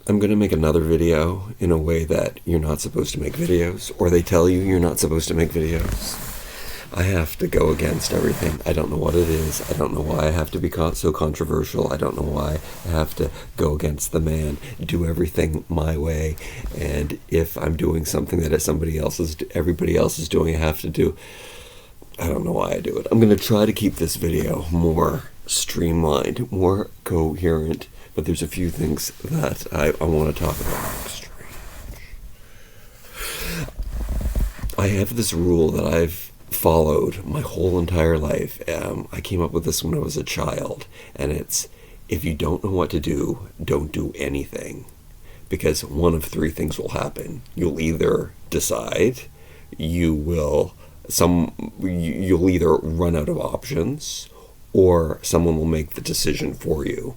I'm going to make another video in a way that you're not supposed to make videos, or they tell you you're not supposed to make videos. I have to go against everything. I don't know what it is. I don't know why I have to be so controversial. I don't know why I have to go against the man, do everything my way, and if I'm doing something that everybody else is doing, I have to do. I don't know why I do it. I'm going to try to keep this video more streamlined, more coherent, but there's a few things that I want to talk about. I have this rule that I've followed my whole entire life. I came up with this when I was a child, and it's, if you don't know what to do, don't do anything, because one of three things will happen. You'll either decide, you'll either run out of options, or someone will make the decision for you.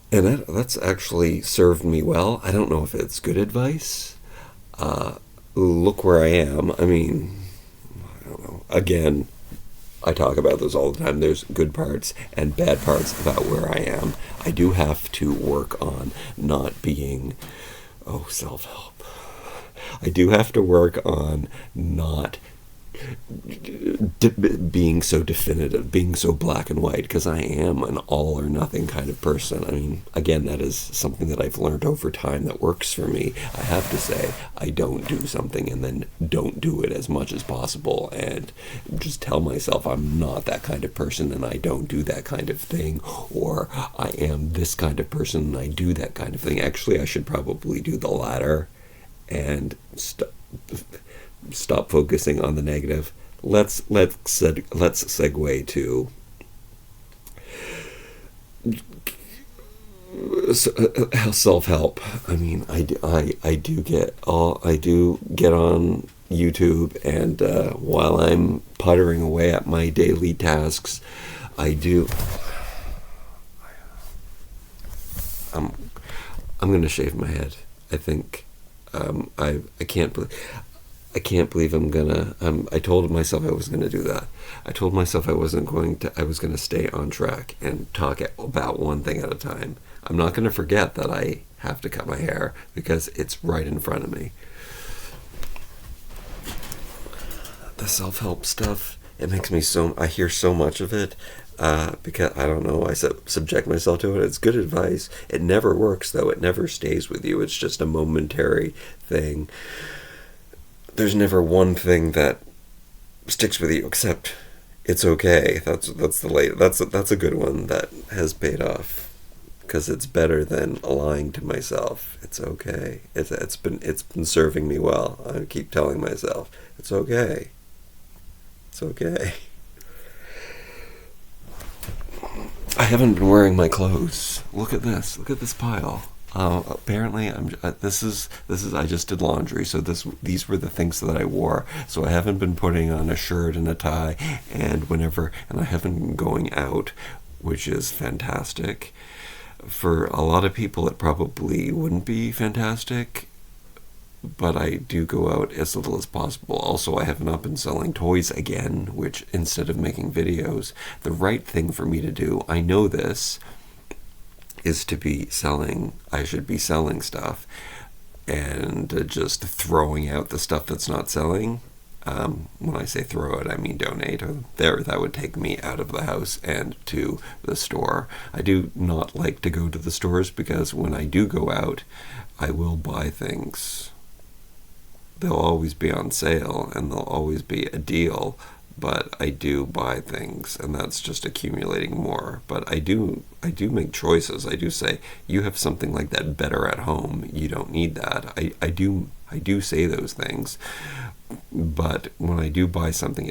And that's actually served me well. I don't know if it's good advice. Look where I am. I mean, I don't know. Again, I talk about this all the time. There's good parts and bad parts about where I am. I do have to work on not being, self-help. I do have to work on not being so definitive, being so black and white, because I am an all or nothing kind of person. I mean, again, that is something that I've learned over time that works for me. I have to say, I don't do something and then don't do it as much as possible, and just tell myself I'm not that kind of person and I don't do that kind of thing, or I am this kind of person and I do that kind of thing. Actually, I should probably do the latter and stop focusing on the negative. Let's segue to self-help. I mean, I do get on YouTube, and while I'm puttering away at my daily tasks, I'm gonna shave my head. I think I can't believe I'm gonna. I told myself I was gonna do that. I told myself I was gonna stay on track and talk about one thing at a time. I'm not gonna forget that I have to cut my hair, because it's right in front of me. The self-help stuff, it makes me I hear so much of it, because I don't know, I subject myself to it. It's good advice. It never works, though. It never stays with you. It's just a momentary thing. There's never one thing that sticks with you, except it's okay. That's a good one that has paid off, because it's better than lying to myself. It's okay. It's been serving me well. I keep telling myself it's okay. It's okay. I haven't been wearing my clothes. Look at this. Look at this pile. Apparently, I just did laundry, so these were the things that I wore. So I haven't been putting on a shirt and a tie, and I haven't been going out, which is fantastic. For a lot of people, it probably wouldn't be fantastic, but I do go out as little as possible. Also, I have not been selling toys again, which, instead of making videos, the right thing for me to do, I know this, is to be selling. I should be selling stuff, and just throwing out the stuff that's not selling. When I say throw it, I mean donate. That would take me out of the house and to the store. I do not like to go to the stores, because when I do go out, I will buy things. They'll always be on sale, and there'll always be a deal, but I do buy things, and that's just accumulating more. But I do make choices. I do say, you have something like that better at home. You don't need that. I do say those things. But when I do buy something,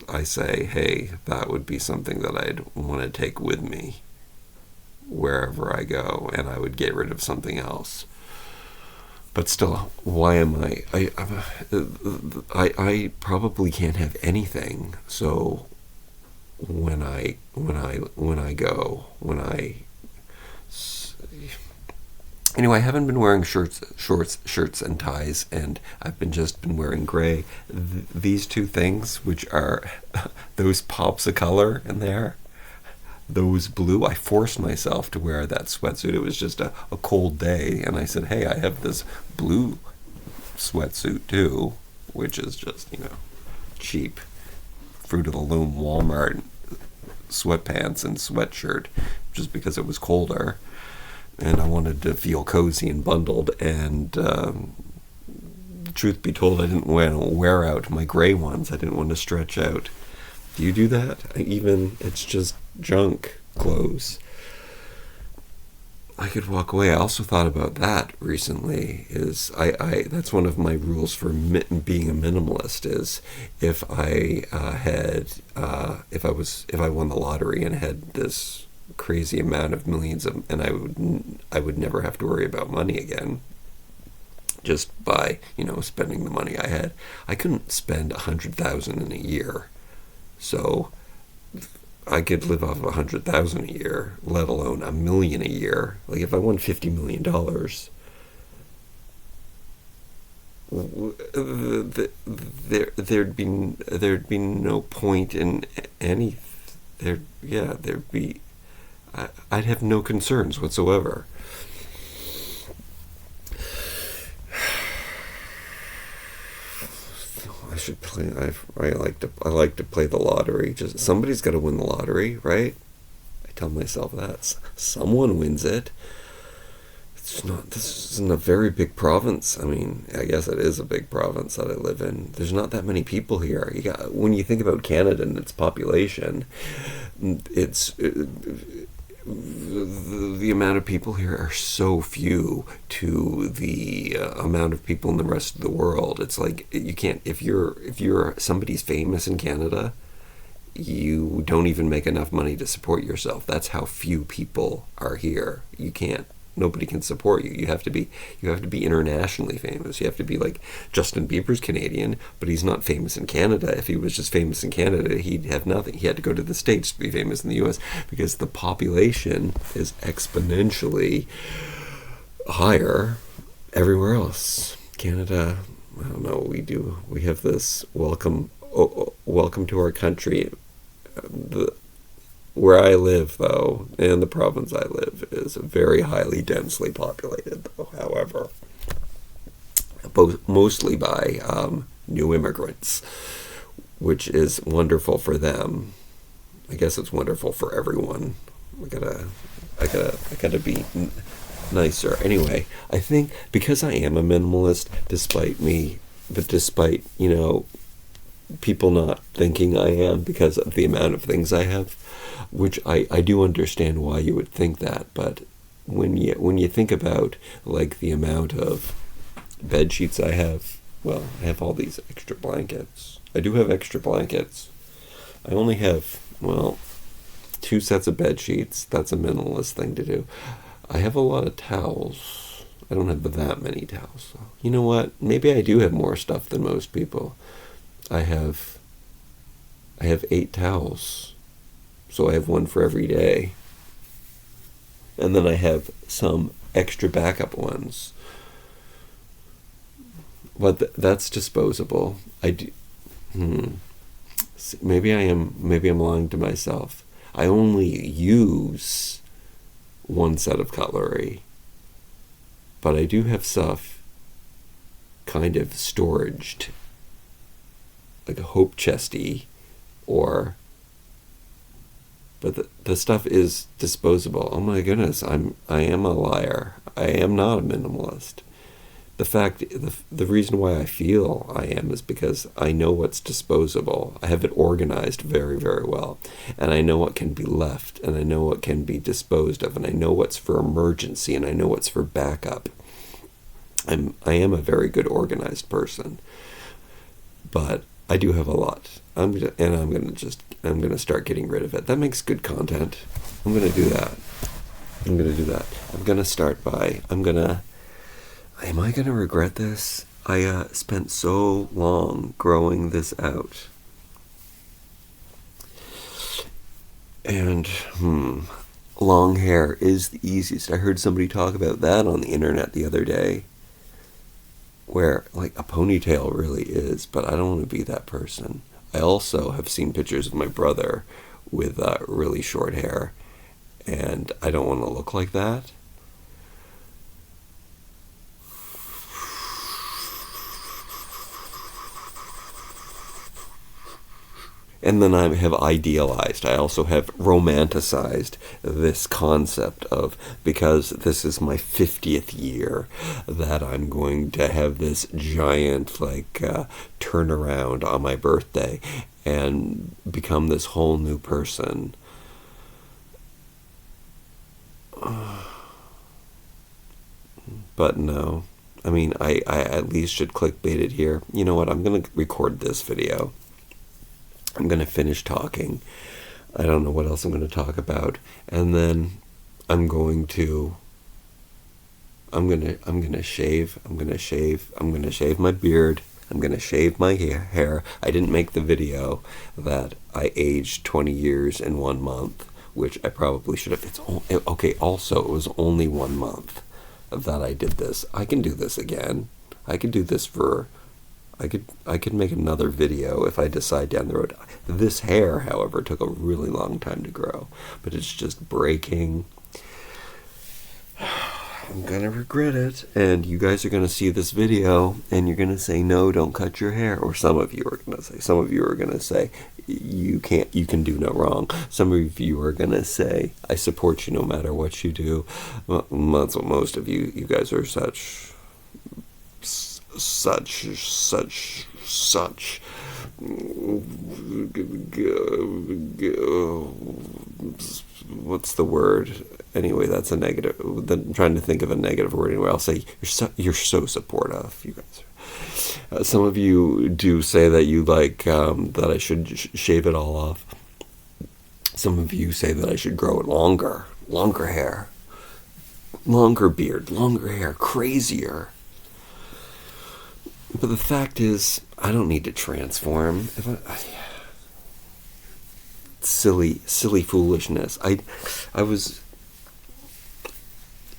I say, hey, that would be something that I'd want to take with me wherever I go, and I would get rid of something else. But still, why am I probably can't have anything. So anyway, I haven't been wearing shirts and ties, and I've just been wearing gray. These two things, which are those pops of color in there, those blue, I forced myself to wear that sweatsuit. It was just a cold day, and I said, hey, I have this blue sweatsuit too, which is just, cheap Fruit of the Loom Walmart sweatpants and sweatshirt, just because it was colder. And I wanted to feel cozy and bundled, and truth be told, I didn't want to wear out my gray ones. I didn't want to stretch out. Do you do that? It's just junk clothes. I could walk away. I also thought about that recently. That's one of my rules for being a minimalist. Is if I won the lottery and had this crazy amount of millions of, and I would never have to worry about money again, just by spending the money I had. I couldn't spend 100,000 in a year, so I could live off 100,000 a year, let alone $1 million a year. Like if I won $50 million, there'd be no point in any. I'd have no concerns whatsoever. I should play. I like to play the lottery. Just somebody's got to win the lottery, right? I tell myself that someone wins it. It's not. This isn't a very big province. I mean, I guess it is a big province that I live in. There's not that many people here. When you think about Canada and its population, the amount of people here are so few to the amount of people in the rest of the world. It's like you can't, if you're somebody's famous in Canada, you don't even make enough money to support yourself. That's how few people are here. Nobody can support you. You have to be internationally famous. You have to be like Justin Bieber's Canadian, but he's not famous in Canada. If he was just famous in Canada, he'd have nothing. He had to go to the States to be famous in the US, because the population is exponentially higher everywhere else. Canada, I don't know what we do. We have this welcome to our country. Where I live, though, and the province I live, is very highly densely populated, though, however. Mostly by new immigrants, which is wonderful for them. I guess it's wonderful for everyone. I gotta be nicer. Anyway, I think because I am a minimalist, despite people not thinking I am because of the amount of things I have, which I do understand why you would think that, but when you think about like the amount of bed sheets I have, I have all these extra blankets. I do have extra blankets. I only have 2 sets of bed sheets. That's a minimalist thing to do. I have a lot of towels. I don't have that many towels. So, you know what? Maybe I do have more stuff than most people. I have 8 towels, so I have one for every day, and then I have some extra backup ones, but that's disposable. I do. Maybe I'm lying to myself. I only use 1 set of cutlery, but I do have stuff kind of storaged, like a hope chesty, but the stuff is disposable. Oh my goodness, I am a liar. I am not a minimalist. The reason why I feel I am is because I know what's disposable. I have it organized very, very well, and I know what can be left, and I know what can be disposed of, and I know what's for emergency, and I know what's for backup. I am a very good organized person, but I do have a lot. I'm gonna start getting rid of it. That makes good content. I'm gonna do that. I'm gonna start by. Am I gonna regret this? I spent so long growing this out, and long hair is the easiest. I heard somebody talk about that on the internet the other day, where like a ponytail really is, but I don't want to be that person. I also have seen pictures of my brother with really short hair, and I don't want to look like that. And then I have idealized, I also have romanticized this concept of, because this is my 50th year, that I'm going to have this giant, turnaround on my birthday and become this whole new person. But no. I mean, I at least should clickbait it here. You know what? I'm going to record this video. I'm going to finish talking. I don't know what else I'm going to talk about. And then I'm going to shave my beard. I'm going to shave my hair. I didn't make the video that I aged 20 years in 1 month, which I probably should have. Also, it was only 1 month that I did this. I can do this again. I could do this for... I could make another video if I decide down the road. This hair, however, took a really long time to grow, but it's just breaking. I'm gonna regret it, and you guys are gonna see this video, and you're gonna say, no, don't cut your hair, or some of you are gonna say, you can do no wrong. Some of you are gonna say, I support you no matter what you do. Well, that's what most of you guys are such what's the word? Anyway, that's a negative. I'm trying to think of a negative word. Anyway, I'll say you're so supportive. You guys are. Some of you do say that you like that I should shave it all off. Some of you say that I should grow it longer hair, longer beard, longer hair, crazier. But the fact is, I don't need to transform. Silly foolishness.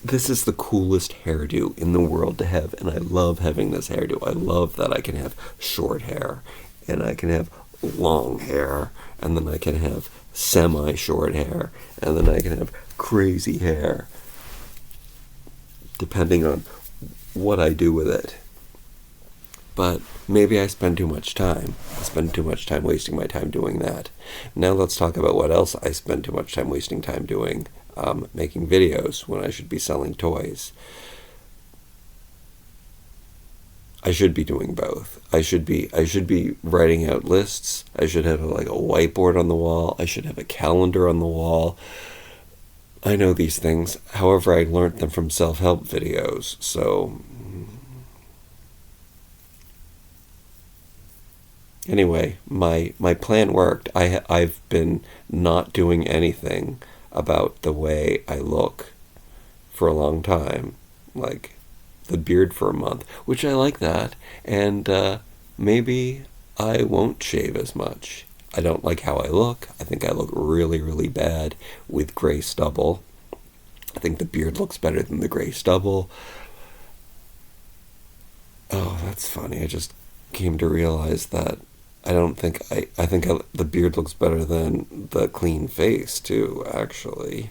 This is the coolest hairdo in the world to have, and I love having this hairdo. I love that I can have short hair, and I can have long hair, and then I can have semi-short hair, and then I can have crazy hair, depending on what I do with it. But maybe I spend too much time. I spend too much time wasting my time doing that. Now let's talk about what else I spend too much time wasting time doing. Making videos when I should be selling toys. I should be doing both. I should be writing out lists. I should have a whiteboard on the wall. I should have a calendar on the wall. I know these things. However, I learned them from self-help videos. So... Anyway, my plan worked. I've been not doing anything about the way I look for a long time. Like the beard for a month, which I like that. And maybe I won't shave as much. I don't like how I look. I think I look really, really bad with gray stubble. I think the beard looks better than the gray stubble. Oh, that's funny. I just came to realize that I think the beard looks better than the clean face, too, actually.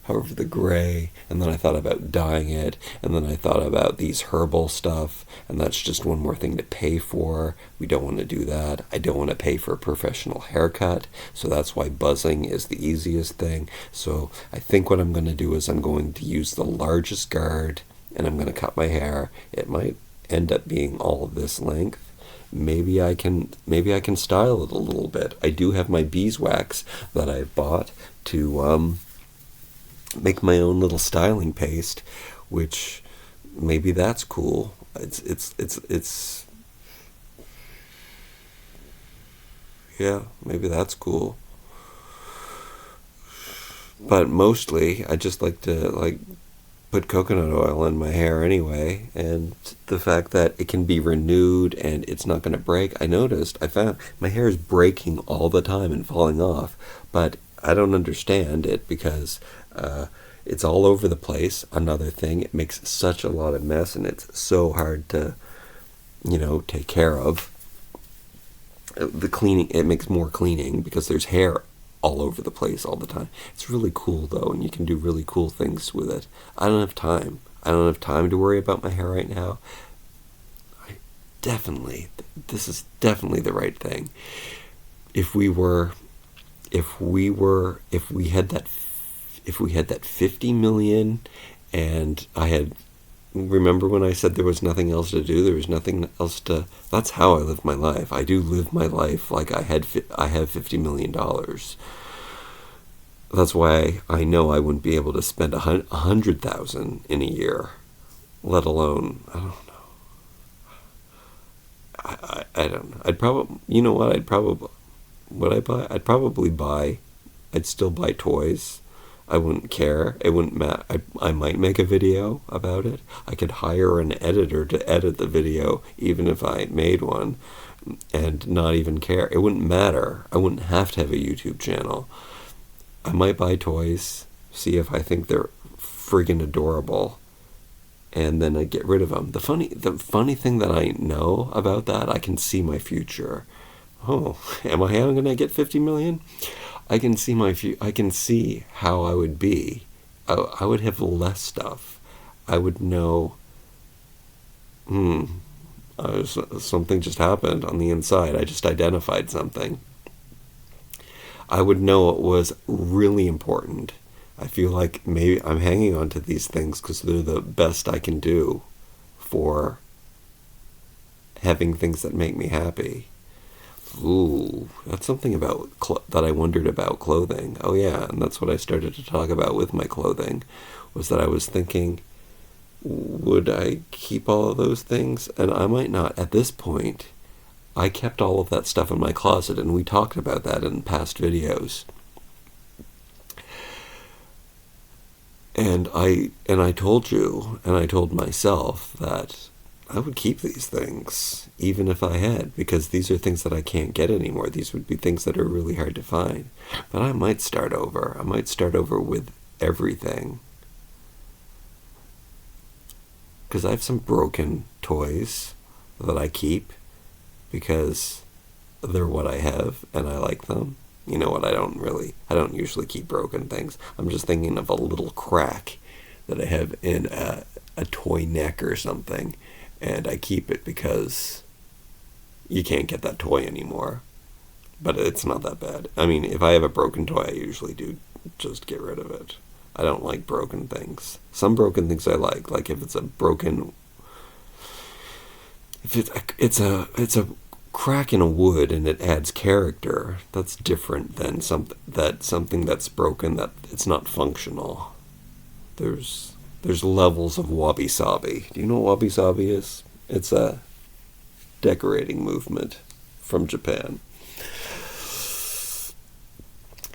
However, the gray, and then I thought about dyeing it, and then I thought about these herbal stuff, and that's just one more thing to pay for. We don't want to do that. I don't want to pay for a professional haircut, so that's why buzzing is the easiest thing. So I think what I'm going to do is I'm going to use the largest guard, and I'm going to cut my hair. It might end up being all of this length. Maybe I can style it a little bit. I do have my beeswax that I bought to make my own little styling paste, which maybe that's cool. It's yeah, maybe that's cool. But mostly I just like to put coconut oil in my hair anyway, and the fact that it can be renewed and it's not going to break. I found my hair is breaking all the time and falling off, but I don't understand it because it's all over the place. Another thing, it makes such a lot of mess, and it's so hard to take care of. the cleaning, it makes more cleaning because there's hair all over the place all the time. It's really cool though, and you can do really cool things with it. I don't have time. I don't have time to worry about my hair right now. I definitely, this is definitely the right thing. If we had that 50 million, and I had, remember when I said there was nothing else to do? There was nothing else to, that's how I live my life. I do live my life like I have $50 million. That's why I know I wouldn't be able to spend 100,000 in a year, let alone, I don't know. I don't know. I'd probably, you know what, would I buy? I'd still buy toys. I wouldn't care. It wouldn't matter. I might make a video about it. I could hire an editor to edit the video, even if I made one, and not even care. It wouldn't matter. I wouldn't have to have a YouTube channel. I might buy toys, see if I think they're friggin' adorable, and then I'd get rid of them. The funny thing that I know about that, I can see my future. Oh, am I going to get 50 million? I can see I can see how I would be. I would have less stuff. I would know, something just happened on the inside. I just identified something. I would know it was really important. I feel like maybe I'm hanging on to these things because they're the best I can do for having things that make me happy. Ooh, that's something about that I wondered about clothing. Oh yeah, and that's what I started to talk about with my clothing, was that I was thinking, would I keep all of those things? And I might not. At this point, I kept all of that stuff in my closet, and we talked about that in past videos. And I told you, and I told myself that I would keep these things, even if I had, because these are things that I can't get anymore. These would be things that are really hard to find. But I might start over. I might start over with everything. Because I have some broken toys that I keep because they're what I have and I like them. You know what, I don't usually keep broken things. I'm just thinking of a little crack that I have in a toy neck or something, and I keep it because you can't get that toy anymore. But it's not that bad. I mean, if I have a broken toy, I usually do just get rid of it. I don't like broken things. Some broken things I like if it's a broken, if it's a crack in a wood and it adds character. That's different than something that's broken that it's not functional. There's levels of wabi-sabi. Do you know what wabi-sabi is? It's a decorating movement from Japan.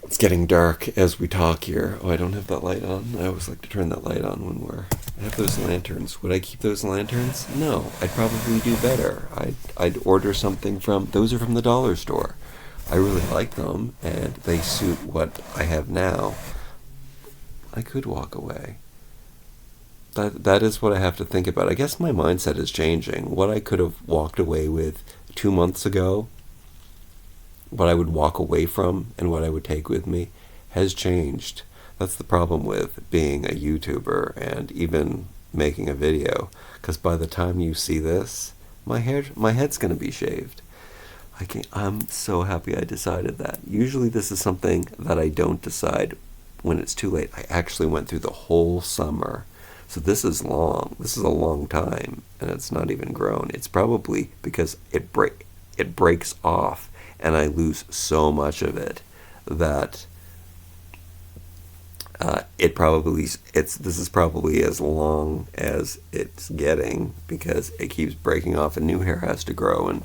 It's getting dark as we talk here. Oh, I don't have that light on. I always like to turn that light on when I have those lanterns. Would I keep those lanterns? No, I'd probably do better. I'd order something those are from the dollar store. I really like them, and they suit what I have now. I could walk away. That is what I have to think about. I guess my mindset is changing. What I could have walked away with 2 months ago, what I would walk away from and what I would take with me has changed. That's the problem with being a YouTuber and even making a video, because by the time you see this, my head's going to be shaved. I'm so happy I decided that. Usually this is something that I don't decide when it's too late. I actually went through the whole summer. So this is long. This is a long time, and it's not even grown. It's probably because it breaks off, and I lose so much of it that this is probably as long as it's getting, because it keeps breaking off and new hair has to grow, and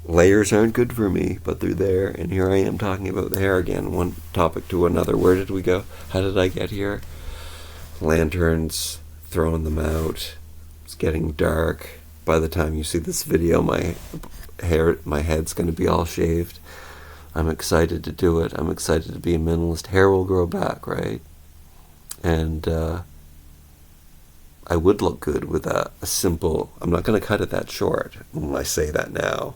layers aren't good for me, but they're there. And here I am talking about the hair again, one topic to another. Where did we go? How did I get here? Lanterns, throwing them out. It's getting dark. By the time you see this video, my head's going to be all shaved. I'm excited to do it. I'm excited to be a minimalist. Hair will grow back, right? And I would look good with a simple, I'm not going to cut it that short when I say that now.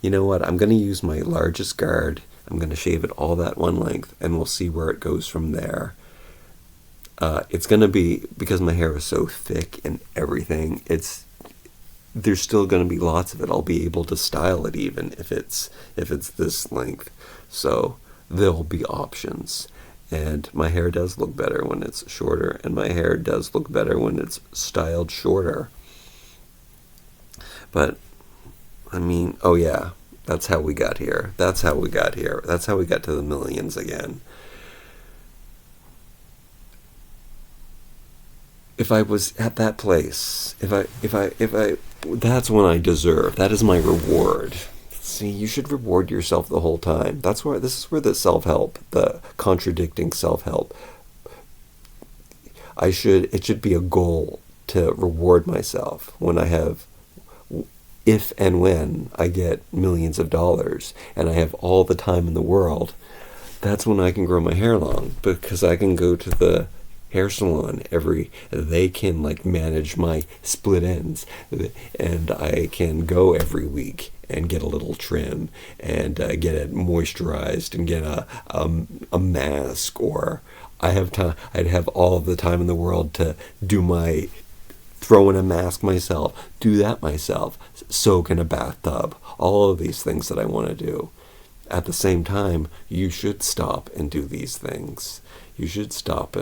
You know what? I'm going to use my largest guard. I'm going to shave it all that one length, and we'll see where it goes from there. It's going to be, because my hair is so thick and everything, there's still going to be lots of it. I'll be able to style it even if it's this length. So there'll be options. And my hair does look better when it's shorter, and my hair does look better when it's styled shorter. But, I mean, oh yeah, that's how we got here. That's how we got here. That's how we got to the millions again. If I was at that place, that's when I deserve. That is my reward. See, you should reward yourself the whole time. This is where the self-help, the contradicting self-help, it should be a goal to reward myself if and when I get millions of dollars and I have all the time in the world. That's when I can grow my hair long, because I can go to the hair salon they can like manage my split ends, and I can go every week and get a little trim and get it moisturized and get a mask, or I'd have all of the time in the world to throw in a mask myself, do that myself, soak in a bathtub, all of these things that I want to do. At the same time, you should stop and do these things. You should stop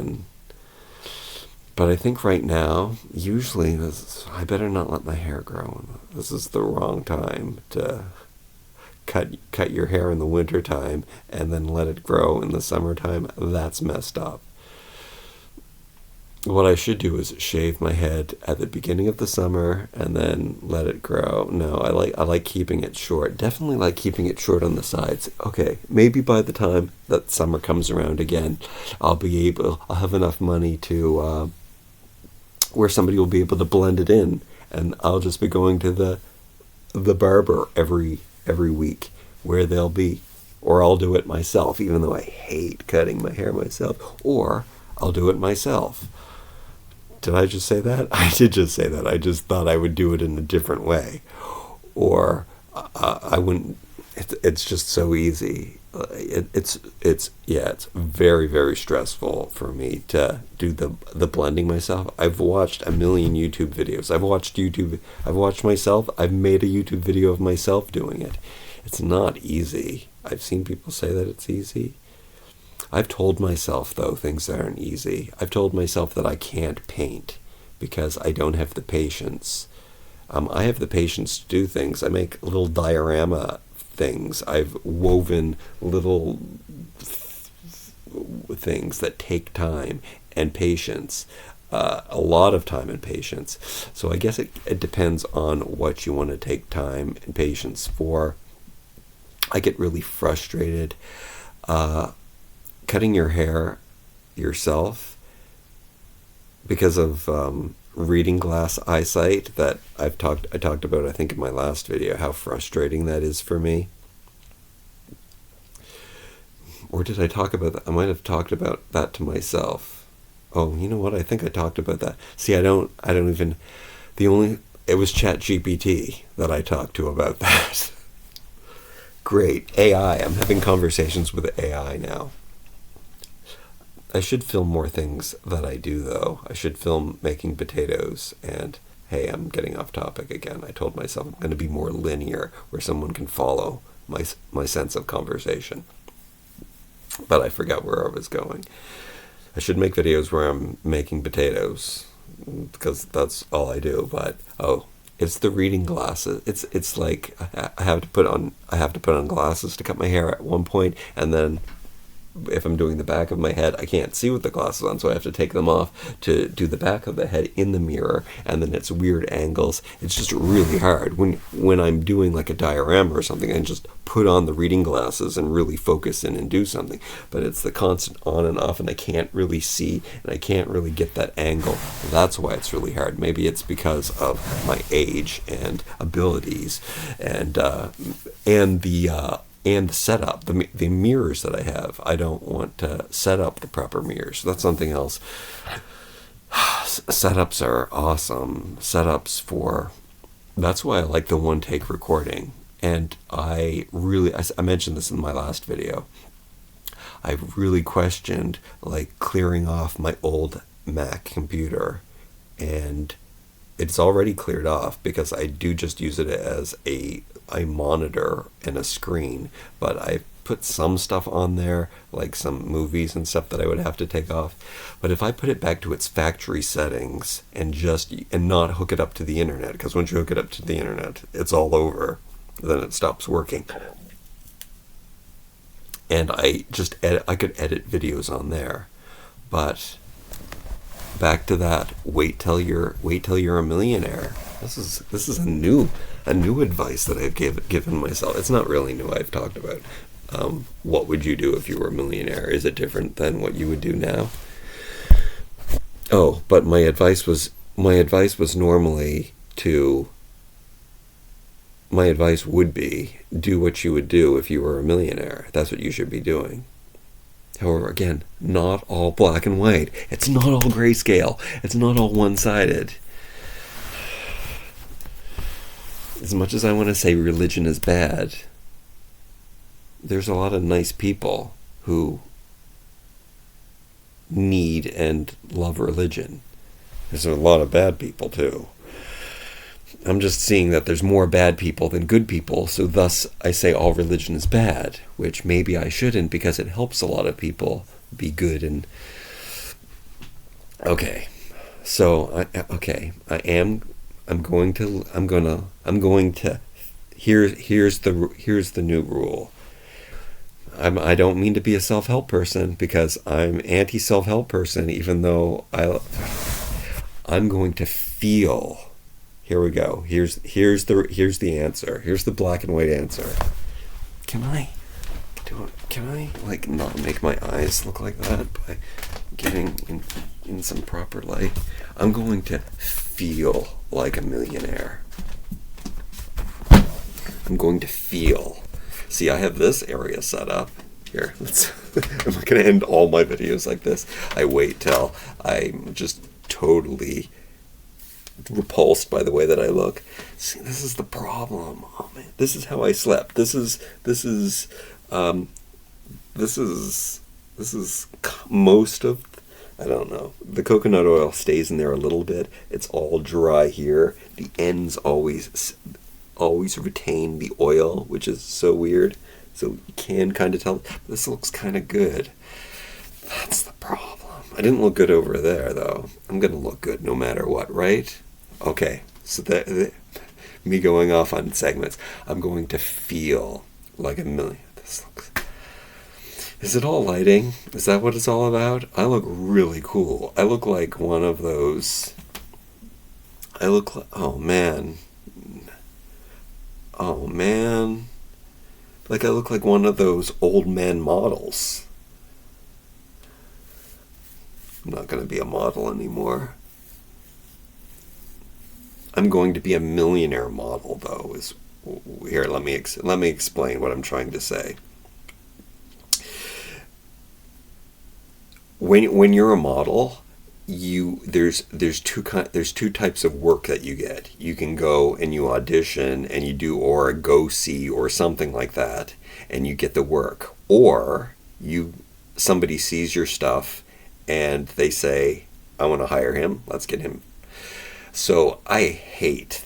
but I think right now, usually, I better not let my hair grow. This is the wrong time to cut your hair in the wintertime and then let it grow in the summertime. That's messed up. What I should do is shave my head at the beginning of the summer and then let it grow. No, I like keeping it short. Definitely like keeping it short on the sides. Okay, maybe by the time that summer comes around again, I'll have enough money to where somebody will be able to blend it in, and I'll just be going to the barber every week, where they'll be, or I'll do it myself, even though I hate cutting my hair myself, or I'll do it myself. Did I just say that? I did just say that. I just thought I would do it in a different way, or I wouldn't. It's just so easy. It's very, very stressful for me to do the blending myself. I've watched a million YouTube videos. I've watched myself. I've made a YouTube video of myself doing it. It's not easy. I've seen people say that it's easy. I've told myself, though, things that aren't easy. I've told myself that I can't paint because I don't have the patience. I have the patience to do things. I make little diorama things. I've woven little things that take time and patience, a lot of time and patience. So I guess it depends on what you want to take time and patience for. I get really frustrated cutting your hair yourself because of reading glass eyesight that I talked about, I think, in my last video, how frustrating that is for me. Or did I talk about that? I might have talked about that to myself. Oh, you know what? I think I talked about that. See, it was ChatGPT that I talked to about that. Great. AI. I'm having conversations with AI now. I should film more things that I do, though. I should film making potatoes. And, hey, I'm getting off topic again. I told myself I'm going to be more linear, where someone can follow my sense of conversation. But I forgot where I was going. I should make videos where I'm making potatoes, because that's all I do. But, it's the reading glasses. It's like I have to put on glasses to cut my hair at one point, and then if I'm doing the back of my head, I can't see with the glasses on, so I have to take them off to do the back of the head in the mirror, and then it's weird angles. It's just really hard. When I'm doing like a diorama or something, I can just put on the reading glasses and really focus in and do something. But it's the constant on and off, and I can't really see, and I can't really get that angle. That's why it's really hard. Maybe it's because of my age and abilities, and the setup, the mirrors that I have. I don't want to set up the proper mirrors. So that's something else. Setups are awesome. That's why I like the one-take recording. And I mentioned this in my last video. I've really questioned like clearing off my old Mac computer, and it's already cleared off because I do just use it as a monitor and a screen, but I put some stuff on there, like some movies and stuff that I would have to take off. But if I put it back to its factory settings and not hook it up to the internet, because once you hook it up to the internet, it's all over, then it stops working. And I could edit videos on there. But back to that, wait till you're a millionaire. This is a new advice that I've given myself. It's not really new. I've talked about what would you do if you were a millionaire? Is it different than what you would do now? Oh, but my advice was would be do what you would do if you were a millionaire. That's what you should be doing. However, again, not all black and white. It's not all grayscale. It's not all one-sided. As much as I want to say religion is bad, there's a lot of nice people who need and love religion. There's a lot of bad people too. I'm just seeing that there's more bad people than good people, so thus I say all religion is bad, which maybe I shouldn't because it helps a lot of people be good. And okay, so here's the new rule. I don't mean to be a self-help person because I'm anti-self-help person, even though I'm going to feel. Here we go. Here's the answer. Here's the black and white answer. Can I like not make my eyes look like that by getting in some proper light? I'm going to feel like a millionaire. I'm going to feel. See, I have this area set up. Here, I'm not going to end all my videos like this. I wait till I'm just totally repulsed by the way that I look. See, this is the problem. Oh man, this is how I slept. This is most of, I don't know. The coconut oil stays in there a little bit. It's all dry here. The ends always retain the oil, which is so weird. So you can kind of tell. This looks kind of good. That's the problem. I didn't look good over there, though. I'm going to look good no matter what, right? Okay, so me going off on segments. I'm going to feel like a million. Is it all lighting? Is that what it's all about? I look really cool. I look like one of those. Oh man. Like I look like one of those old man models. I'm not going to be a model anymore. I'm going to be a millionaire model, though. Here, let me explain what I'm trying to say. When you're a model, there's two types of work that you get. You can go and you audition and you do or a go see or something like that, and you get the work. Or somebody sees your stuff and they say, I want to hire him. Let's get him. So I hate,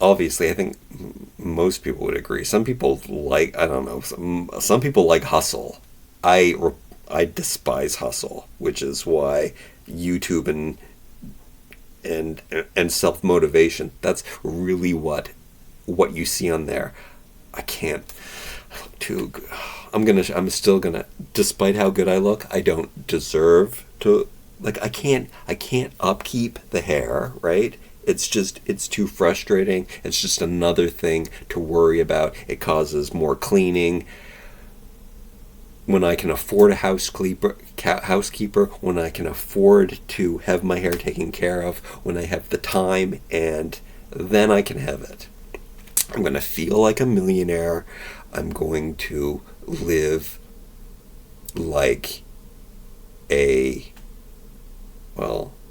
obviously, I think most people would agree. Some people like, I don't know, some people like hustle. I despise hustle, which is why YouTube and self-motivation, that's really what you see on there. I look too good. I'm still gonna, despite how good I look, I don't deserve to, like, I can't upkeep the hair, right? It's too frustrating. It's just another thing to worry about. It causes more cleaning. When I can afford a housekeeper, when I can afford to have my hair taken care of, when I have the time, and then I can have it. I'm going to feel like a millionaire. I'm going to live like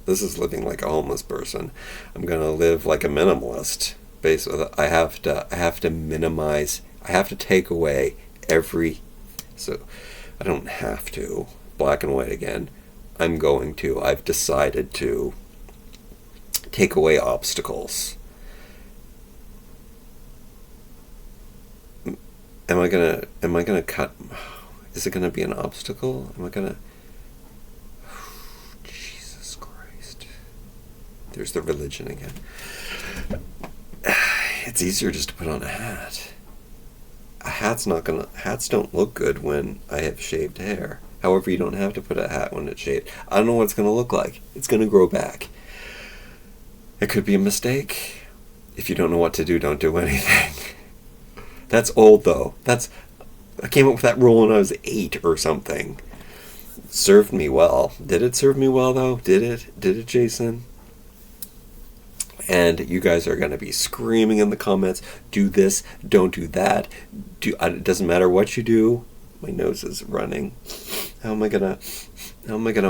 this is living like a homeless person. I'm going to live like a minimalist. Basically, I have to minimize. I have to take away every. So, I don't have to. Black and white again. I'm going to. I've decided to take away obstacles. Am I gonna cut? Is it gonna be an obstacle? Am I gonna? Jesus Christ! There's the religion again. It's easier just to put on a hat. Hats don't look good when I have shaved hair. However, you don't have to put a hat when it's shaved. I don't know what it's gonna look like. It's gonna grow back. It could be a mistake. If you don't know what to do, don't do anything. That's old though. I came up with that rule when I was 8 or something. It served me well. Did it serve me well though? Did it, Jason? And you guys are going to be screaming in the comments, do this, don't do that. It doesn't matter what you do. My nose is running. How am I gonna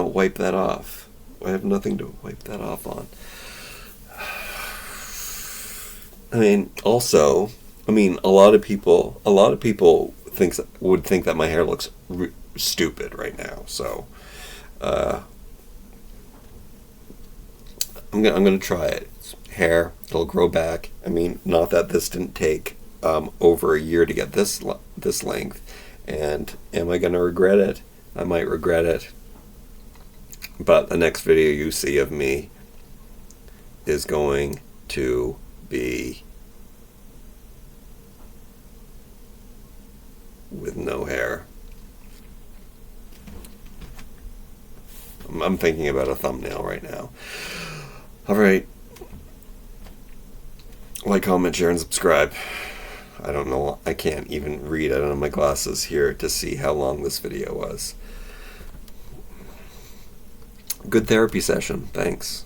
wipe that off? I have nothing to wipe that off on. I mean, also, a lot of people would think that my hair looks stupid right now. So, I'm gonna try it. Hair, it'll grow back. Not that this didn't take over a year to get this length. And am I gonna regret it? I might regret it. But the next video you see of me is going to be with no hair. I'm thinking about a thumbnail right now. Alright. Like, comment, share, and subscribe. I don't know. I can't even read. I don't have my glasses here to see how long this video was. Good therapy session. Thanks.